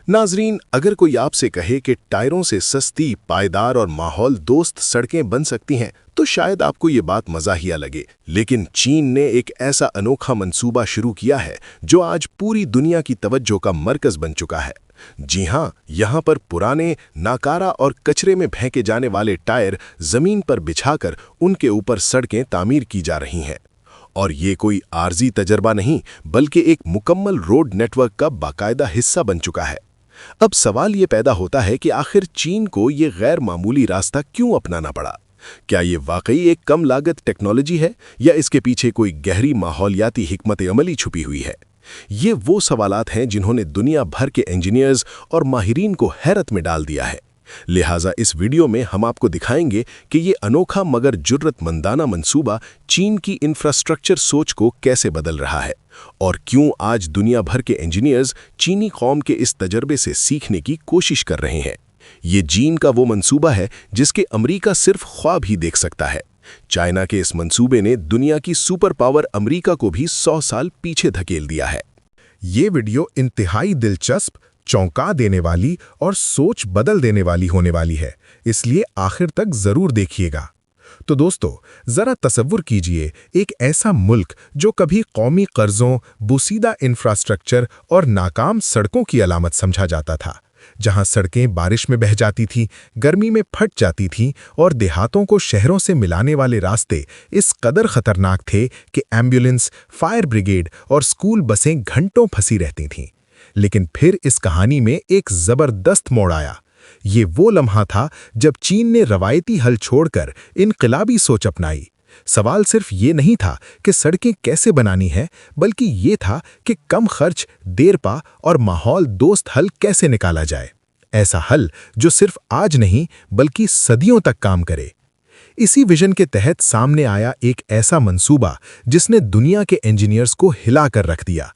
नाजरीन, अगर कोई आपसे कहे कि टायरों से सस्ती, पायदार और माहौल दोस्त सड़कें बन सकती हैं, तो शायद आपको ये बात मज़ाहिया लगे। लेकिन चीन ने एक ऐसा अनोखा मंसूबा शुरू किया है जो आज पूरी दुनिया की तवज्जो का मरकज़ बन चुका है। जी हाँ, यहाँ पर पुराने, नाकारा और कचरे में फेंके जाने वाले टायर ज़मीन पर बिछाकर उनके ऊपर सड़कें तामीर की जा रही हैं। और ये कोई आर्जी तजर्बा नहीं, बल्कि एक मुकम्मल रोड नेटवर्क का बाकायदा हिस्सा बन चुका है। अब सवाल ये पैदा होता है कि आखिर चीन को ये गैर मामूली रास्ता क्यों अपनाना पड़ा? क्या ये वाकई एक कम लागत टेक्नोलॉजी है या इसके पीछे कोई गहरी माहौलियाती हिकमत अमली छुपी हुई है? ये वो सवालात हैं जिन्होंने दुनिया भर के इंजीनियर्स और माहिरीन को हैरत में डाल दिया है। लिहाजा इस वीडियो में हम आपको दिखाएंगे कि ये अनोखा मगर जुर्रतमंदाना मंसूबा चीन की इंफ्रास्ट्रक्चर सोच को कैसे बदल रहा है और क्यों आज दुनिया भर के इंजीनियर्स चीनी कौम के इस तजर्बे से सीखने की कोशिश कर रहे हैं। ये चीन का वो मंसूबा है जिसके अमेरिका सिर्फ ख्वाब ही देख सकता है। चाइना के इस मंसूबे ने दुनिया की सुपर पावर अमेरिका को भी 100 साल पीछे धकेल दिया है। ये वीडियो इंतहाई दिलचस्प, चौंका देने वाली और सोच बदल देने वाली होने वाली है, इसलिए आखिर तक जरूर देखिएगा। तो दोस्तों, जरा तसव्वुर कीजिए एक ऐसा मुल्क जो कभी कौमी कर्जों, बुसीदा इंफ्रास्ट्रक्चर और नाकाम सड़कों की अलामत समझा जाता था, जहां सड़कें बारिश में बह जाती थीं, गर्मी में फट जाती थीं और देहातों को शहरों से मिलाने वाले रास्ते इस कदर खतरनाक थे कि एम्बुलेंस, फायर ब्रिगेड और स्कूल बसें घंटों फंसी रहती थीं। लेकिन फिर इस कहानी में एक जबरदस्त मोड़ आया। ये वो लम्हा था जब चीन ने रवायती हल छोड़कर इनकलाबी सोच अपनाई। सवाल सिर्फ ये नहीं था कि सड़कें कैसे बनानी है, बल्कि ये था कि कम खर्च, देरपा और माहौल दोस्त हल कैसे निकाला जाए। ऐसा हल जो सिर्फ आज नहीं बल्कि सदियों तक काम करे। इसी विजन के तहत सामने आया एक ऐसा मंसूबा जिसने दुनिया के इंजीनियर्स को हिला कर रख दिया।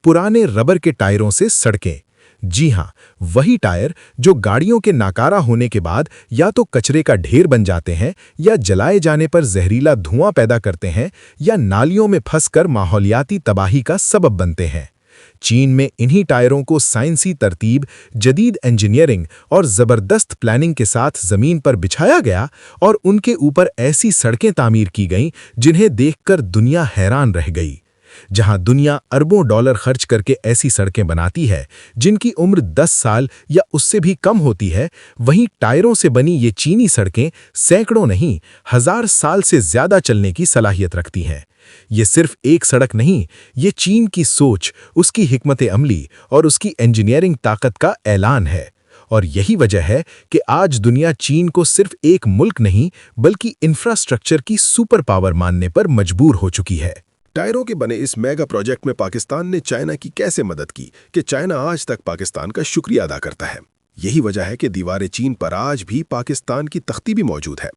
पुराने रबर के टायरों से सड़कें। जी हाँ, वही टायर जो गाड़ियों के नाकारा होने के बाद या तो कचरे का ढेर बन जाते हैं या जलाए जाने पर जहरीला धुआं पैदा करते हैं या नालियों में फंसकर माहौलियाती तबाही का सबब बनते हैं। चीन में इन्हीं टायरों को साइंसी तरतीब, जदीद इंजीनियरिंग और ज़बरदस्त प्लानिंग के साथ ज़मीन पर बिछाया गया और उनके ऊपर ऐसी सड़कें तामीर की गईं जिन्हें देखकर दुनिया हैरान रह गई। जहां दुनिया अरबों डॉलर खर्च करके ऐसी सड़कें बनाती है जिनकी उम्र 10 साल या उससे भी कम होती है, वहीं टायरों से बनी ये चीनी सड़कें सैकड़ों नहीं, 1000 साल से ज्यादा चलने की सलाहियत रखती हैं। ये सिर्फ एक सड़क नहीं, ये चीन की सोच, उसकी हिकमत अमली और उसकी इंजीनियरिंग ताकत का ऐलान है। और यही वजह है कि आज दुनिया चीन को सिर्फ एक मुल्क नहीं बल्कि इंफ्रास्ट्रक्चर की सुपर पावर मानने पर मजबूर हो चुकी है। टायरों के बने इस मेगा प्रोजेक्ट में पाकिस्तान ने चाइना की कैसे मदद की कि चाइना आज तक पाकिस्तान का शुक्रिया अदा करता है। यही वजह है कि दीवार चीन पर आज भी पाकिस्तान की तख्ती भी मौजूद है।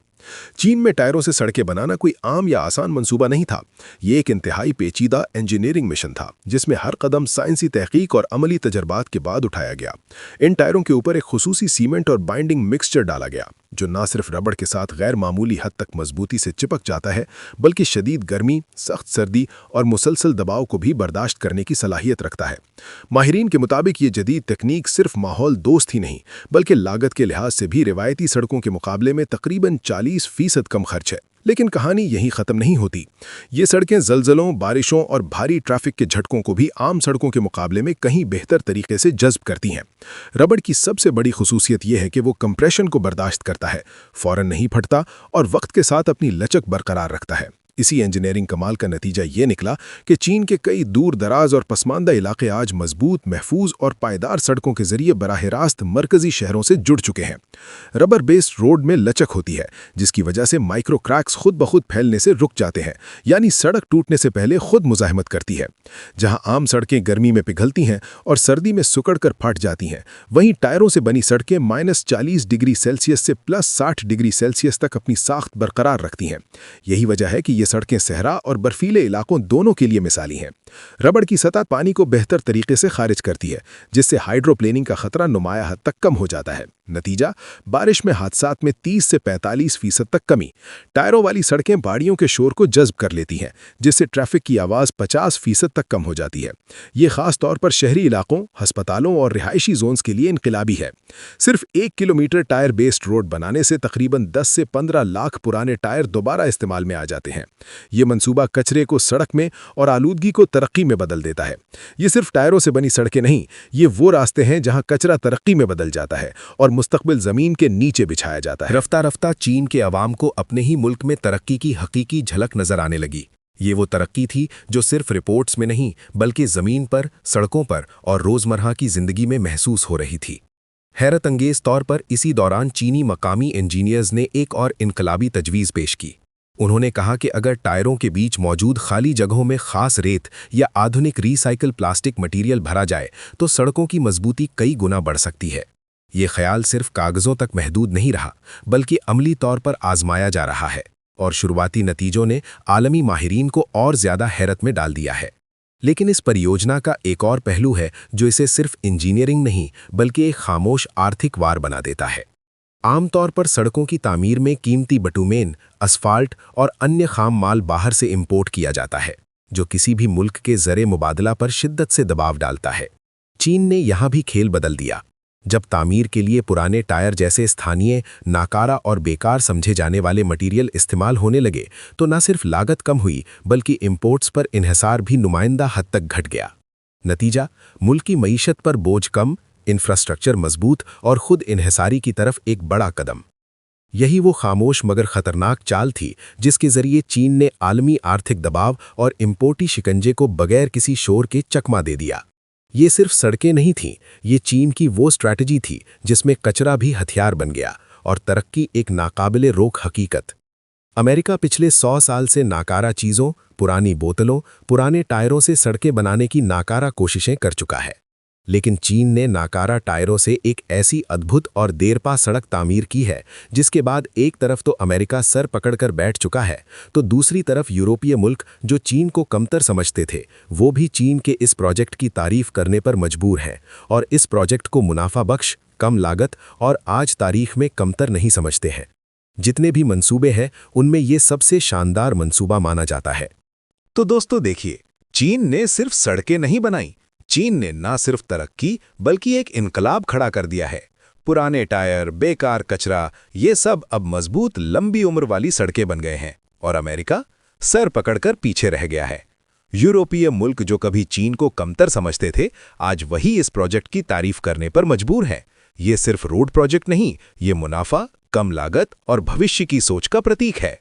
चीन में टायरों से सड़कें बनाना कोई आम या आसान मंसूबा नहीं था। ये एक इंतहाई पेचीदा इंजीनियरिंग मिशन था जिसमें हर कदम साइंसी तहकीक और अमली तजर्बात के बाद उठाया गया। इन टायरों के ऊपर एक खुसूसी सीमेंट और बाइंडिंग मिक्सचर डाला गया जो न सिर्फ रबड़ के साथ गैर मामूली हद तक मजबूती से चिपक जाता है, बल्कि शदीद गर्मी, सख्त सर्दी और मुसलसल दबाव को भी बर्दाश्त करने की सलाहियत रखता है। माहिरीन के मुताबिक ये जदीद तकनीक सिर्फ माहौल दोस्त ही नहीं बल्कि लागत के लिहाज से भी रिवायती सड़कों के मुकाबले में तकरीबन 40% कम खर्च है। लेकिन कहानी यहीं ख़त्म नहीं होती। ये सड़कें ज़लज़लों, बारिशों और भारी ट्रैफिक के झटकों को भी आम सड़कों के मुकाबले में कहीं बेहतर तरीके से जज़्ब करती हैं। रबड़ की सबसे बड़ी खुसूसियत यह है कि वो कंप्रेशन को बर्दाश्त करता है, फ़ौरन नहीं फटता और वक्त के साथ अपनी लचक बरकरार रखता है। इसी इंजीनियरिंग कमाल का नतीजा ये निकला कि चीन के कई दूर दराज और पसमानदा इलाके आज मजबूत, महफूज और पायदार सड़कों के जरिए बराह रास्त मरकजी शहरों से जुड़ चुके हैं। रबर बेस्ड रोड में लचक होती है जिसकी वजह से माइक्रो क्रैक्स खुद ब खुद फैलने से रुक जाते हैं, यानी सड़क टूटने से पहले खुद मुजाहमत करती है। जहां आम सड़कें गर्मी में पिघलती हैं और सर्दी में सुकड़ कर फट जाती हैं, वहीं टायरों से बनी सड़कें -40 डिग्री सेल्सियस से +60 डिग्री सेल्सियस तक अपनी साख्त बरकरार रखती हैं। यही वजह है कि ये सड़कें सहरा और बर्फीले इलाकों दोनों के लिए मिसाली हैं। रबड़ की सतह पानी को बेहतर तरीके से खारिज करती है जिससे हाइड्रोप्लेनिंग का खतरा नुमाया हद तक कम हो जाता है। नतीजा, बारिश में हादसात में 30 से 45% तक कमी। टायरों वाली सड़कें बाड़ियों के शोर को जज्ब कर लेती हैं, जिससे ट्रैफिक की आवाज़ 50% तक कम हो जाती है। ये खास तौर पर शहरी इलाकों, अस्पतालों और रिहायशी जोन्स के लिए इनकलाबी है। सिर्फ 1 किलोमीटर टायर बेस्ड रोड बनाने से तकरीबन 10 से 15 लाख पुराने टायर दोबारा इस्तेमाल में आ जाते हैं। ये मंसूबा कचरे को सड़क में और आलूदगी को तरक्की में बदल देता है। ये सिर्फ टायरों से बनी सड़कें नहीं, ये वो रास्ते हैं जहां कचरा तरक्की में बदल जाता है और मुस्तकबिल जमीन के नीचे बिछाया जाता है। रफ्ता रफ्ता चीन के अवाम को अपने ही मुल्क में तरक्की की हकीकी झलक नजर आने लगी। ये वो तरक्की थी जो सिर्फ रिपोर्ट्स में नहीं बल्कि जमीन पर, सड़कों पर और रोजमर्रा की जिंदगी में महसूस हो रही थी। हैरत अंगेज तौर पर इसी दौरान चीनी मकामी इंजीनियर्स ने एक और इनकलाबी तजवीज़ पेश की। उन्होंने कहा कि अगर टायरों के बीच मौजूद खाली जगहों में खास रेत या आधुनिक रिसाइकल प्लास्टिक मटीरियल भरा जाए तो सड़कों की मजबूती कई गुना बढ़ सकती है। ये ख्याल सिर्फ कागजों तक महदूद नहीं रहा, बल्कि अमली तौर पर आजमाया जा रहा है और शुरुआती नतीजों ने आलमी माहिरीन को और ज्यादा हैरत में डाल दिया है। लेकिन इस परियोजना का एक और पहलू है जो इसे सिर्फ इंजीनियरिंग नहीं बल्कि एक खामोश आर्थिक वार बना देता है। आमतौर पर सड़कों की तामीर में कीमती बटुमेन, असफाल्ट और अन्य खाम माल बाहर से इंपोर्ट किया जाता है, जो किसी भी मुल्क के ज़रे मुबादला पर शिद्दत से दबाव डालता है। चीन ने यहाँ भी खेल बदल दिया। जब तामीर के लिए पुराने टायर जैसे स्थानीय, नाकारा और बेकार समझे जाने वाले मटीरियल इस्तेमाल होने लगे तो न सिर्फ लागत कम हुई बल्कि इंपोर्ट्स पर इन्हिसार भी नुमाइंदा हद तक घट गया। नतीजा, मुल्क की मईशत पर बोझ कम, इंफ्रास्ट्रक्चर मजबूत और खुद इन्हिसारी की तरफ एक बड़ा कदम। यही वो खामोश मगर खतरनाक चाल थी जिसके जरिए चीन ने आलमी आर्थिक दबाव और इंपोर्टी शिकंजे को बगैर किसी शोर के चकमा दे दिया। ये सिर्फ सड़कें नहीं थीं, ये चीन की वो स्ट्रैटेजी थी जिसमें कचरा भी हथियार बन गया और तरक्की एक नाकाबिले रोक हकीकत। अमेरिका पिछले 100 साल से नाकारा चीज़ों, पुरानी बोतलों, पुराने टायरों से सड़कें बनाने की नाकारा कोशिशें कर चुका है। लेकिन चीन ने नाकारा टायरों से एक ऐसी अद्भुत और देरपा सड़क तामीर की है जिसके बाद एक तरफ तो अमेरिका सर पकड़कर बैठ चुका है तो दूसरी तरफ यूरोपीय मुल्क जो चीन को कमतर समझते थे वो भी चीन के इस प्रोजेक्ट की तारीफ करने पर मजबूर हैं और इस प्रोजेक्ट को मुनाफा बख्श, कम लागत और आज तारीख में कमतर नहीं समझते हैं। जितने भी मंसूबे हैं उनमें ये सबसे शानदार मंसूबा माना जाता है। तो दोस्तों देखिए, चीन ने सिर्फ सड़कें नहीं बनाई, चीन ने ना सिर्फ तरक्की बल्कि एक इनकलाब खड़ा कर दिया है। पुराने टायर, बेकार कचरा, ये सब अब मजबूत लंबी उम्र वाली सड़कें बन गए हैं और अमेरिका सर पकड़कर पीछे रह गया है। यूरोपीय मुल्क जो कभी चीन को कमतर समझते थे, आज वही इस प्रोजेक्ट की तारीफ करने पर मजबूर हैं। ये सिर्फ रोड प्रोजेक्ट नहीं, ये मुनाफा, कम लागत और भविष्य की सोच का प्रतीक है।